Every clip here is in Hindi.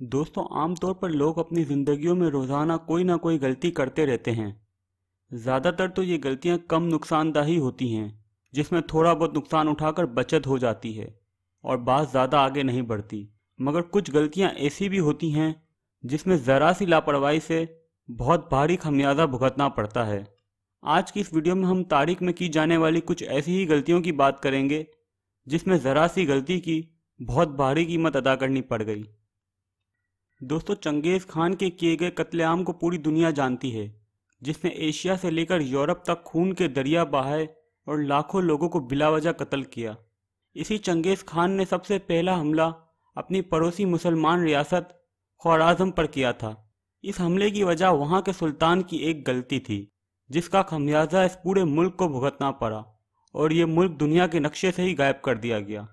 दोस्तों, आमतौर पर लोग अपनी ज़िंदगियों में रोज़ाना कोई ना कोई गलती करते रहते हैं। ज़्यादातर तो ये गलतियाँ कम नुकसानदायी होती हैं, जिसमें थोड़ा बहुत नुकसान उठाकर बचत हो जाती है और बात ज़्यादा आगे नहीं बढ़ती। मगर कुछ गलतियाँ ऐसी भी होती हैं जिसमें ज़रा सी लापरवाही से बहुत भारी खमियाजा भुगतना पड़ता है। आज की इस वीडियो में हम तारीख में की जाने वाली कुछ ऐसी ही गलतियों की बात करेंगे जिसमें ज़रा सी गलती की बहुत भारी कीमत अदा करनी पड़ गई। दोस्तों, चंगेज़ खान के किए गए कत्लेआम को पूरी दुनिया जानती है, जिसने एशिया से लेकर यूरोप तक खून के दरिया बहाए और लाखों लोगों को बिलावजह कत्ल किया। इसी चंगेज़ खान ने सबसे पहला हमला अपनी पड़ोसी मुसलमान रियासत ख्वाराज़म पर किया था। इस हमले की वजह वहाँ के सुल्तान की एक गलती थी, जिसका खमियाजा इस पूरे मुल्क को भुगतना पड़ा और ये मुल्क दुनिया के नक्शे से ही गायब कर दिया गया।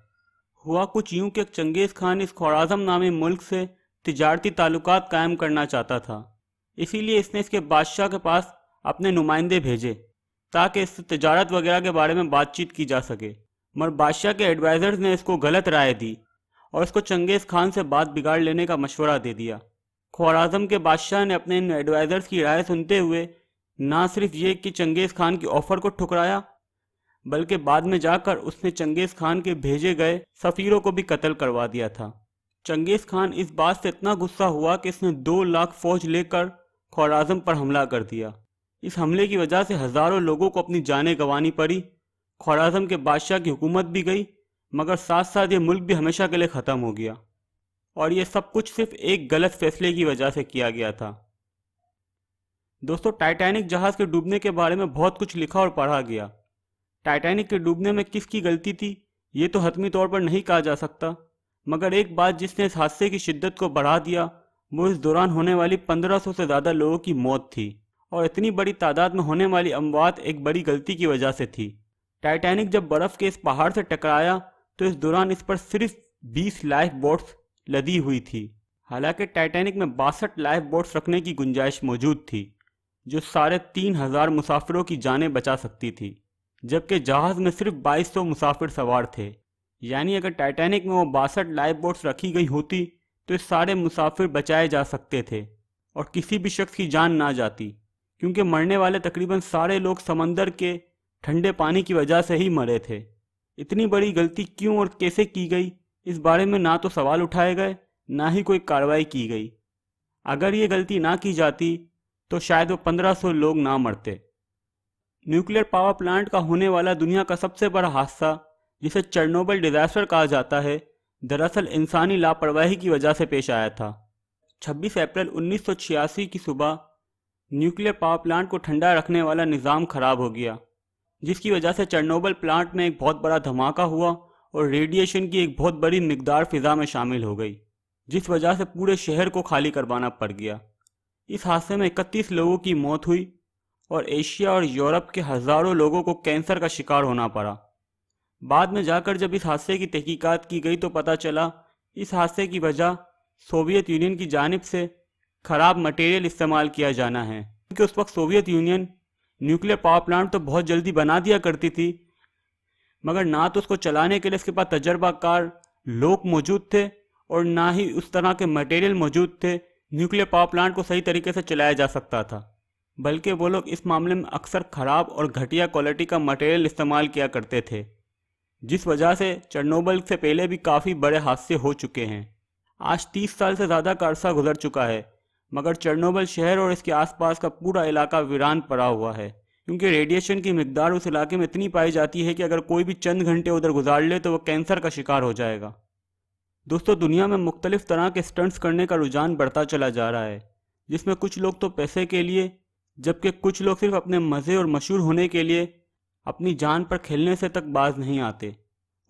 हुआ कुछ यूँ कि चंगेज़ खान इस ख्वाराज़म नामी मुल्क से तिजारती ताल्लुकात कायम करना चाहता था। इसीलिए इसने इसके बादशाह के पास अपने नुमाइंदे भेजे ताकि इससे तिजारत वगैरह के बारे में बातचीत की जा सके। मगर बादशाह के एडवाइज़र्स ने इसको गलत राय दी और इसको चंगेज़ खान से बात बिगाड़ लेने का मशवरा दे दिया। ख्वाराज़म के बादशाह ने अपने इन एडवाइज़र्स की राय सुनते हुए ना सिर्फ ये कि चंगेज़ खान की ऑफ़र को ठुकराया, बल्कि बाद में जाकर उसने चंगेज़ खान के भेजे गए सफ़ीरों को भी कत्ल करवा दिया था। चंगेज़ खान इस बात से इतना गुस्सा हुआ कि इसने 2 लाख फौज लेकर ख्वाराज़म पर हमला कर दिया। इस हमले की वजह से हज़ारों लोगों को अपनी जानें गंवानी पड़ी। ख्वाराज़म के बादशाह की हुकूमत भी गई, मगर साथ साथ ये मुल्क भी हमेशा के लिए ख़त्म हो गया। और ये सब कुछ सिर्फ एक गलत फैसले की वजह से किया गया था। दोस्तों, टाइटैनिक जहाज़ के डूबने के बारे में बहुत कुछ लिखा और पढ़ा गया। टाइटैनिक के डूबने में किसकी गलती थी, ये तो हतमी तौर पर नहीं कहा जा सकता, मगर एक बात जिसने इस हादसे की शिद्दत को बढ़ा दिया वो इस दौरान होने वाली 1500 से ज़्यादा लोगों की मौत थी। और इतनी बड़ी तादाद में होने वाली अमवात एक बड़ी गलती की वजह से थी। टाइटैनिक जब बर्फ़ के इस पहाड़ से टकराया तो इस दौरान इस पर सिर्फ 20 लाइफ बोट्स लदी हुई थी। हालांकि टाइटैनिक में 62 लाइफ बोट्स रखने की गुंजाइश मौजूद थी, जो 3500 मुसाफिरों की जानें बचा सकती थी, जबकि जहाज़ में सिर्फ 2200 मुसाफिर सवार थे। यानी अगर टाइटैनिक में वो 62 लाइफ बोट्स रखी गई होती तो ये सारे मुसाफिर बचाए जा सकते थे और किसी भी शख्स की जान ना जाती, क्योंकि मरने वाले तकरीबन सारे लोग समंदर के ठंडे पानी की वजह से ही मरे थे। इतनी बड़ी गलती क्यों और कैसे की गई, इस बारे में ना तो सवाल उठाए गए, ना ही कोई कार्रवाई की गई। अगर ये गलती ना की जाती तो शायद वो 1500 लोग ना मरते। न्यूक्लियर पावर प्लांट का होने वाला दुनिया का सबसे बड़ा हादसा, जिसे चेरनोबिल डिजास्टर कहा जाता है, दरअसल इंसानी लापरवाही की वजह से पेश आया था। 26 अप्रैल 1986 की सुबह न्यूक्लियर पावर प्लांट को ठंडा रखने वाला निज़ाम खराब हो गया, जिसकी वजह से चेरनोबिल प्लांट में एक बहुत बड़ा धमाका हुआ और रेडिएशन की एक बहुत बड़ी मिकदार फिजा में शामिल हो गई, जिस वजह से पूरे शहर को खाली करवाना पड़ गया। इस हादसे में 31 लोगों की मौत हुई और एशिया और यूरोप के हज़ारों लोगों को कैंसर का शिकार होना पड़ा। बाद में जाकर जब इस हादसे की तहकीकात की गई तो पता चला इस हादसे की वजह सोवियत यूनियन की जानिब से ख़राब मटेरियल इस्तेमाल किया जाना है, क्योंकि उस वक्त Soviet union nuclear power plant तो बहुत जल्दी बना दिया करती थी, मगर ना तो उसको चलाने के लिए इसके पास तजर्बाकार लोग मौजूद थे और ना ही उस तरह के मटेरियल मौजूद थे न्यूक्लियर पावर प्लांट को सही तरीके से चलाया जा सकता था। बल्कि वो लोग इस मामले में अक्सर ख़राब और घटिया क्वालिटी का मटेरियल इस्तेमाल किया करते थे, जिस वजह से चेरनोबिल से पहले भी काफ़ी बड़े हादसे हो चुके हैं। आज 30 साल से ज़्यादा का अरसा गुजर चुका है, मगर चेरनोबिल शहर और इसके आसपास का पूरा इलाका वीरान पड़ा हुआ है, क्योंकि रेडिएशन की मिकदार उस इलाके में इतनी पाई जाती है कि अगर कोई भी चंद घंटे उधर गुजार ले तो वह कैंसर का शिकार हो जाएगा। दोस्तों, दुनिया में मुख्तलिफ तरह के स्टंट्स करने का रुझान बढ़ता चला जा रहा है, जिसमें कुछ लोग तो पैसे के लिए, जबकि कुछ लोग सिर्फ अपने मज़े और मशहूर होने के लिए अपनी जान पर खेलने से तक बाज नहीं आते।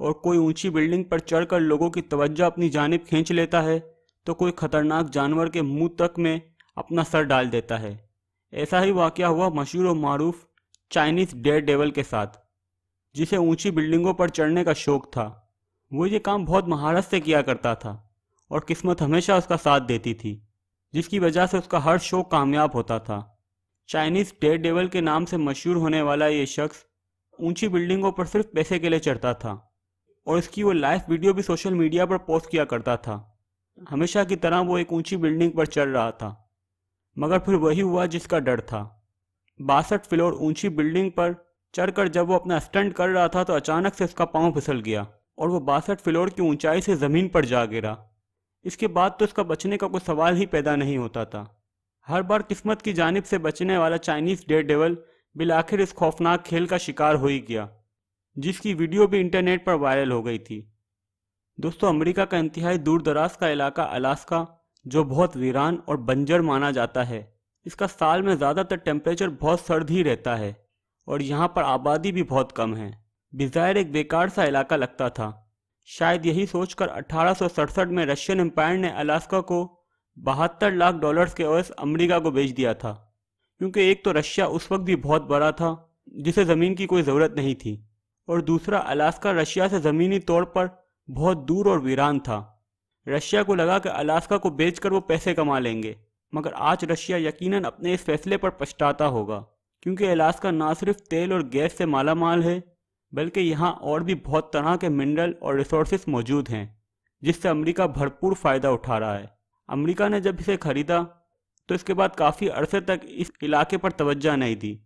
और कोई ऊंची बिल्डिंग पर चढ़कर लोगों की तवज्जो अपनी जानिब खींच लेता है, तो कोई ख़तरनाक जानवर के मुंह तक में अपना सर डाल देता है। ऐसा ही वाक़या हुआ मशहूर और मारूफ चाइनीज़ डेयर डेविल के साथ, जिसे ऊंची बिल्डिंगों पर चढ़ने का शौक़ था। वो ये काम बहुत महारत से किया करता था और किस्मत हमेशा उसका साथ देती थी, जिसकी वजह से उसका हर शौक़ कामयाब होता था। चाइनीज़ डेयर डेविल के नाम से मशहूर होने वाला ये शख्स ऊंची बिल्डिंगों पर सिर्फ पैसे के लिए चढ़ता था और इसकी वो लाइव वीडियो भी सोशल मीडिया पर पोस्ट किया करता था। हमेशा की तरह वो एक ऊंची बिल्डिंग पर चढ़ रहा था, मगर फिर वही हुआ जिसका डर था। 62 फ्लोर ऊंची बिल्डिंग पर चढ़कर जब वो अपना स्टंट कर रहा था तो अचानक से उसका पांव फिसल गया और वो 62 फ्लोर की ऊंचाई से जमीन पर जा गिरा। इसके बाद तो उसका बचने का कोई सवाल ही पैदा नहीं होता था। हर बार किस्मत की जानिब से बचने वाला चाइनीज डेयर डेविल बिल आखिर इस खौफनाक खेल का शिकार हो ही गया, जिसकी वीडियो भी इंटरनेट पर वायरल हो गई थी। दोस्तों, अमेरिका का इंतहाई दूर दराज का इलाका अलास्का, जो बहुत वीरान और बंजर माना जाता है, इसका साल में ज़्यादातर टेम्परेचर बहुत सर्द ही रहता है और यहाँ पर आबादी भी बहुत कम है। बिज़ायर एक बेकार सा इलाका लगता था। शायद यही सोचकर 1867 में रशियन एम्पायर ने अलास्का को $72 लाख के एवज अमेरिका को बेच दिया था, क्योंकि एक तो रशिया उस वक्त भी बहुत बड़ा था जिसे ज़मीन की कोई ज़रूरत नहीं थी, और दूसरा अलास्का रशिया से ज़मीनी तौर पर बहुत दूर और वीरान था। रशिया को लगा कि अलास्का को बेचकर वो पैसे कमा लेंगे, मगर आज रशिया यकीनन अपने इस फैसले पर पछताता होगा, क्योंकि अलास्का ना सिर्फ तेल और गैस से मालामाल है, बल्कि यहाँ और भी बहुत तरह के मिनरल और रिसोर्सेज मौजूद हैं जिससे अमेरिका भरपूर फ़ायदा उठा रहा है। अमेरिका ने जब इसे खरीदा तो इसके बाद काफ़ी अरसे तक इस इलाके पर तवज्जो नहीं दी,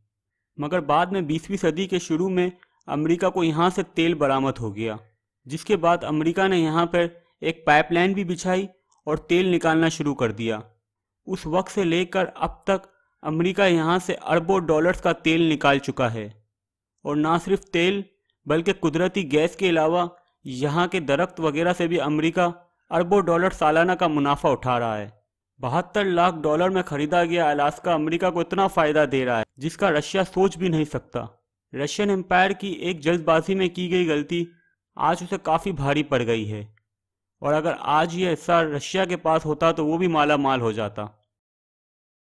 मगर बाद में 20वीं सदी के शुरू में अमेरिका को यहाँ से तेल बरामद हो गया, जिसके बाद अमेरिका ने यहाँ पर एक पाइपलाइन भी बिछाई और तेल निकालना शुरू कर दिया। उस वक्त से लेकर अब तक अमेरिका यहाँ से अरबों डॉलर्स का तेल निकाल चुका है, और ना सिर्फ तेल बल्कि कुदरती गैस के अलावा यहाँ के दरख्त वगैरह से भी अमेरिका अरबों डॉलर सालाना का मुनाफा उठा रहा है। $72 लाख में खरीदा गया अलास्का अमेरिका को इतना फ़ायदा दे रहा है जिसका रशिया सोच भी नहीं सकता। रशियन एम्पायर की एक जल्दबाजी में की गई गलती आज उसे काफ़ी भारी पड़ गई है, और अगर आज ये हिस्सा रशिया के पास होता तो वो भी माला माल हो जाता।